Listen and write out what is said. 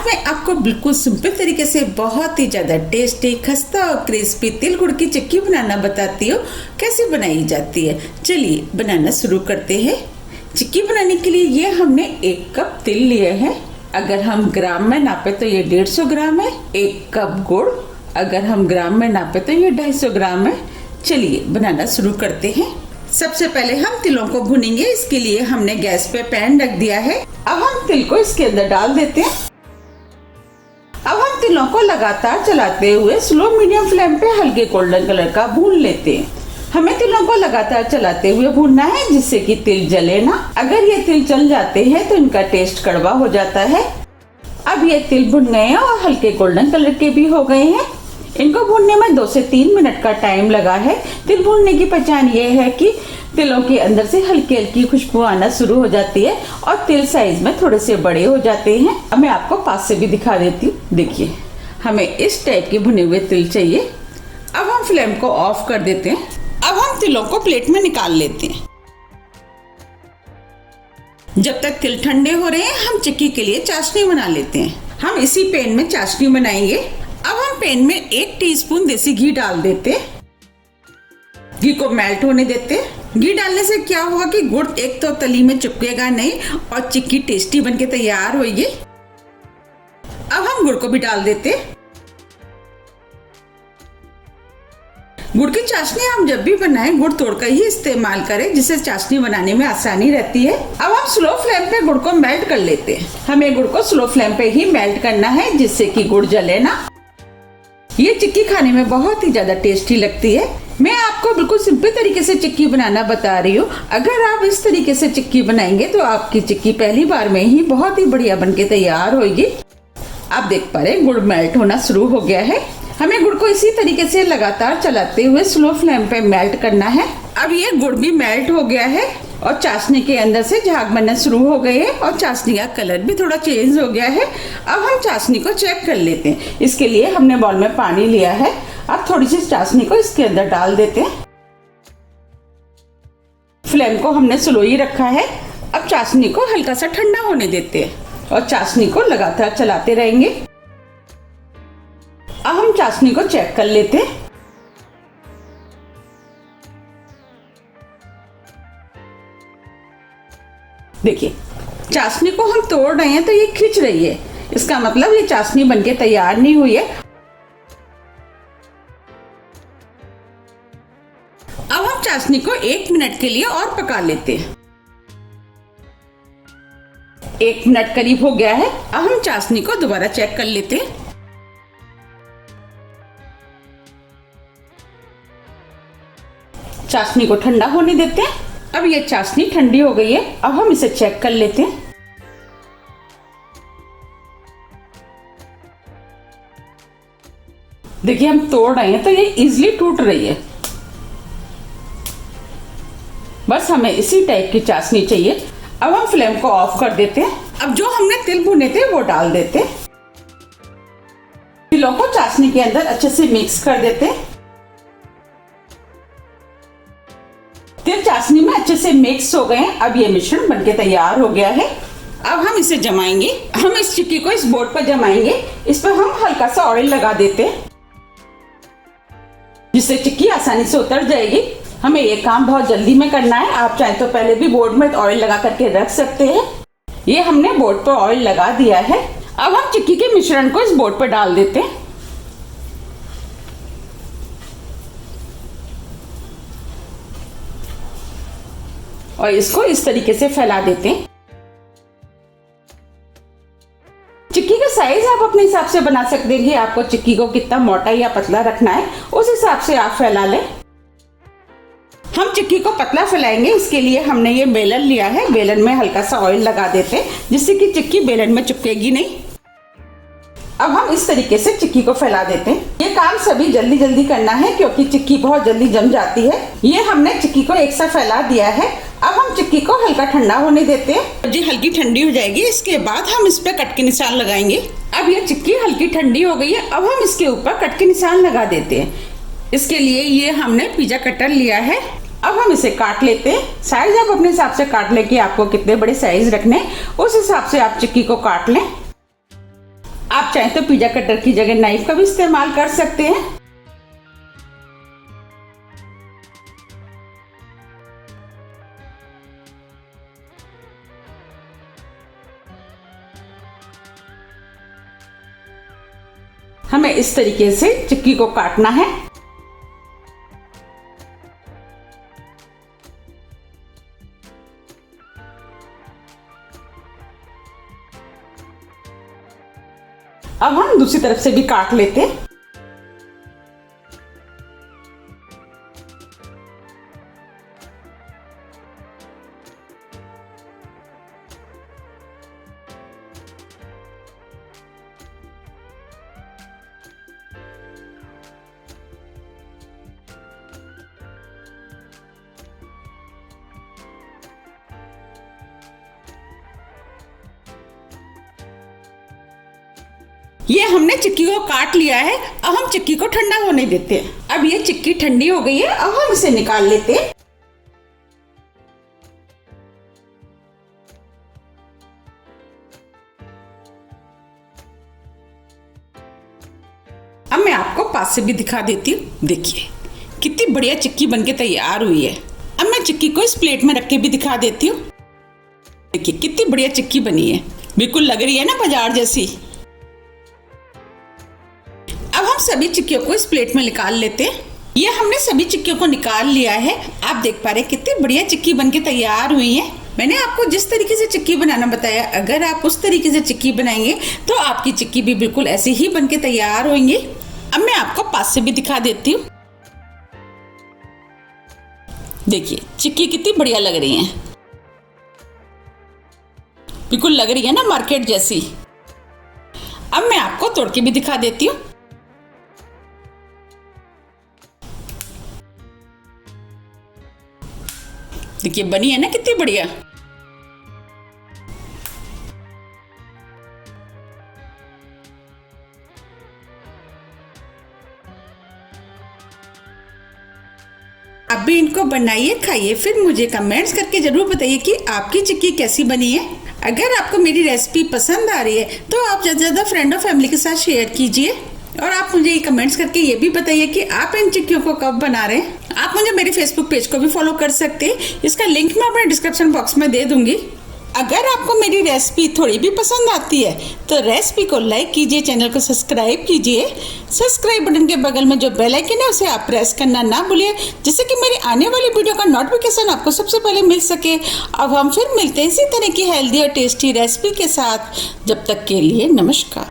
मैं आपको बिल्कुल सिंपल तरीके से बहुत ही ज़्यादा टेस्टी, खस्ता और क्रिस्पी तिल गुड़ की चिक्की बनाना बताती हूँ कैसे बनाई जाती है। चलिए बनाना शुरू करते हैं। चिक्की बनाने के लिए ये हमने 1 कप तिल लिए हैं। अगर हम ग्राम में नापे तो ये 150 ग्राम है। 1 कप गुड़, अगर हम ग्राम में नापे तो ये 250 ग्राम है। चलिए बनाना शुरू करते हैं। सबसे पहले हम तिलों को भुनेंगे। इसके लिए हमने गैस पे पैन रख दिया है। अब हम तिल को इसके अंदर डाल देते हैं। अब हम तिलों को लगातार चलाते हुए स्लो मीडियम फ्लेम पे हल्के गोल्डन कलर का भून लेते हैं। हमें तिलों को लगातार चलाते हुए भूनना है जिससे कि तिल जले ना। अगर ये तिल जल जाते हैं तो इनका टेस्ट कड़वा हो जाता है। अब ये तिल भुन गए हैं और हल्के गोल्डन कलर के भी हो गए हैं। इनको भूनने में 2 से 3 मिनट का टाइम लगा है। तिल भूनने की पहचान ये है कि तिलों के अंदर से हल्की हल्की खुशबू आना शुरू हो जाती है और तिल साइज में थोड़े से बड़े हो जाते हैं। अब मैं आपको पास से भी दिखा देती हूँ। देखिए, हमें इस टाइप के भुने हुए तिल चाहिए। अब हम फ्लेम को ऑफ कर देते हैं। अब हम तिलों को प्लेट में निकाल लेते हैं। जब तक तिल ठंडे हो रहे हैं हम चिक्की के लिए चाशनी बना लेते हैं। हम इसी पैन में चाशनी बनाएंगे। अब हम पैन में 1 टीस्पून देसी घी डाल देते हैं। घी को मेल्ट होने देते हैं। घी डालने से क्या होगा कि गुड़ एक तो तली में चिपकेगा नहीं और चिक्की टेस्टी बनके तैयार होगी। अब हम गुड़ को भी डाल देते हैं। गुड़ की चाशनी हम जब भी बनाएं गुड़ तोड़कर ही इस्तेमाल करें जिससे चाशनी बनाने में आसानी रहती है। अब हम स्लो फ्लेम पे गुड़ को मेल्ट कर लेते हैं। हमें गुड़ को स्लो फ्लेम पे ही मेल्ट करना है जिससे कि गुड़ जले ना। ये चिक्की खाने में बहुत ही ज्यादा टेस्टी लगती है। मैं आपको बिल्कुल सिंपल तरीके से चिक्की बनाना बता रही हूँ। अगर आप इस तरीके से चिक्की बनाएंगे तो आपकी चिक्की पहली बार में ही बहुत ही बढ़िया बनके तैयार होगी। आप देख पा रहे हैं गुड़ मेल्ट होना शुरू हो गया है। हमें गुड़ को इसी तरीके से लगातार चलाते हुए स्लो फ्लेम पे मेल्ट करना है। अब ये गुड़ भी मेल्ट हो गया है और चाशनी के अंदर से झाग बनना शुरू हो गए हैं और चाशनी का कलर भी थोड़ा चेंज हो गया है। अब हम चाशनी को चेक कर लेते हैं। इसके लिए हमने बाउल में पानी लिया है। अब थोड़ी सी चाशनी को इसके अंदर डाल देते हैं। फ्लेम को हमने स्लो ही रखा है। अब चाशनी को हल्का सा ठंडा होने देते हैं और चाशनी को लगातार चलाते रहेंगे। अब हम चाशनी को चेक कर लेते हैं। देखिए, चाशनी को हम तोड़ रहे हैं तो ये खिंच रही है। इसका मतलब ये चाशनी बनके तैयार नहीं हुई है। अब हम चाशनी को 1 मिनट के लिए और पका लेते हैं। 1 मिनट करीब हो गया है। अब हम चाशनी को दोबारा चेक कर लेते हैं। चाशनी को ठंडा होने देते हैं। अब ये चाशनी ठंडी हो गई है। अब हम इसे चेक कर लेते हैं। देखिए, हम तोड़ रहे हैं तो ये इजीली टूट रही है। बस हमें इसी टाइप की चाशनी चाहिए। अब हम फ्लेम को ऑफ कर देते हैं। अब जो हमने तिल भुने थे वो डाल देते हैं। तिलों को चाशनी के अंदर अच्छे से मिक्स कर देते हैं। तिल चाशनी में अच्छे से मिक्स हो गए हैं। अब ये मिश्रण बनके तैयार हो गया है। अब हम इसे जमाएंगे। हम इस चिक्की को इस बोर्ड पर जमाएंगे। इस पर हम हल्का सा ऑयल लगा देते हैं जिससे चिक्की आसानी से उतर जाएगी। हमें ये काम बहुत जल्दी में करना है। आप चाहे तो पहले भी बोर्ड में ऑयल लगा करके रख सकते हैं। ये हमने बोर्ड पर ऑयल लगा दिया है। अब हम चिक्की के मिश्रण को इस बोर्ड पर डाल देते हैं। और इसको इस तरीके से फैला देते हैं। चिक्की का साइज आप अपने हिसाब से बना सकते हैं कि आपको चिक्की को कितना मोटा या पतला रखना है, उस हिसाब से आप फैला लें। हम चिक्की को पतला फैलाएंगे। इसके लिए हमने ये बेलन लिया है। बेलन में हल्का सा ऑयल लगा देते हैं जिससे कि चिक्की बेलन में चिपकेगी नहीं। अब हम इस तरीके से चिक्की को फैला देते हैं। ये काम सभी जल्दी जल्दी करना है क्योंकि चिक्की बहुत जल्दी जम जाती है। ये हमने चिक्की को एक साथ फैला दिया है। अब हम चिक्की को हल्का ठंडा होने देते हैं। जी हल्की ठंडी हो जाएगी। इसके बाद हम इस पे कट के निशान लगाएंगे। अब ये चिक्की हल्की ठंडी हो गई है। अब हम इसके ऊपर कट के निशान लगा देते हैं। इसके लिए ये हमने पिज्जा कटर लिया है। अब हम इसे काट लेते हैं। साइज आप अपने हिसाब से काट लें कि आपको कितने बड़े साइज रखने, उस हिसाब से आप चिक्की को काट लें। आप चाहें तो पिज्जा कटर की जगह नाइफ का भी इस्तेमाल कर सकते हैं। हमें इस तरीके से चिक्की को काटना है। अब हम दूसरी तरफ से भी काट लेते हैं। ये हमने चिक्की को काट लिया है। अब हम चिक्की को ठंडा होने देते हैं। अब ये चिक्की ठंडी हो गई है। अब हम इसे निकाल लेते हैं। अब मैं आपको पास से भी दिखा देती हूँ। देखिए कितनी बढ़िया चिक्की बनके तैयार हुई है। अब मैं चिक्की को इस प्लेट में रख के भी दिखा देती हूँ। देखिए कितनी बढ़िया चिक्की बनी है, बिल्कुल लग रही है ना बाजार जैसी। अब हम सभी चिक्कियों को इस प्लेट में निकाल लेते हैं। ये हमने सभी चिक्कियों को निकाल लिया है। आप देख पा रहे हैं कितनी बढ़िया चिक्की बनके तैयार हुई है। मैंने आपको जिस तरीके से चिक्की बनाना बताया, अगर आप उस तरीके से चिक्की बनाएंगे तो आपकी चिक्की भी बिल्कुल ऐसे ही बनके तैयार होंगी। अब मैं आपको पास से भी दिखा देती हूँ। देखिए चिक्की कितनी बढ़िया लग रही है, बिल्कुल लग रही है ना मार्केट जैसी। अब मैं आपको तोड़ के भी दिखा देती हूँ। देखिए बनी है ना कितनी बढ़िया। आप भी इनको बनाइए, खाइए, फिर मुझे कमेंट्स करके जरूर बताइए कि आपकी चिक्की कैसी बनी है। अगर आपको मेरी रेसिपी पसंद आ रही है तो आप ज़्यादा से ज़्यादा फ्रेंड और फैमिली के साथ शेयर कीजिए। और आप मुझे ये कमेंट्स करके ये भी बताइए कि आप इन चिक्कियों को कब बना रहे हैं। आप मुझे मेरे फेसबुक पेज को भी फॉलो कर सकते हैं, इसका लिंक मैं अपने डिस्क्रिप्शन बॉक्स में दे दूंगी। अगर आपको मेरी रेसिपी थोड़ी भी पसंद आती है तो रेसिपी को लाइक कीजिए, चैनल को सब्सक्राइब कीजिए। सब्सक्राइब बटन के बगल में जो बेल आइकन है उसे आप प्रेस करना ना भूलिए, जिससे कि मेरी आने वाली वीडियो का नोटिफिकेशन आपको सबसे पहले मिल सके। अब हम फिर मिलते हैं इसी तरह की हेल्दी और टेस्टी रेसिपी के साथ। जब तक के लिए नमस्कार।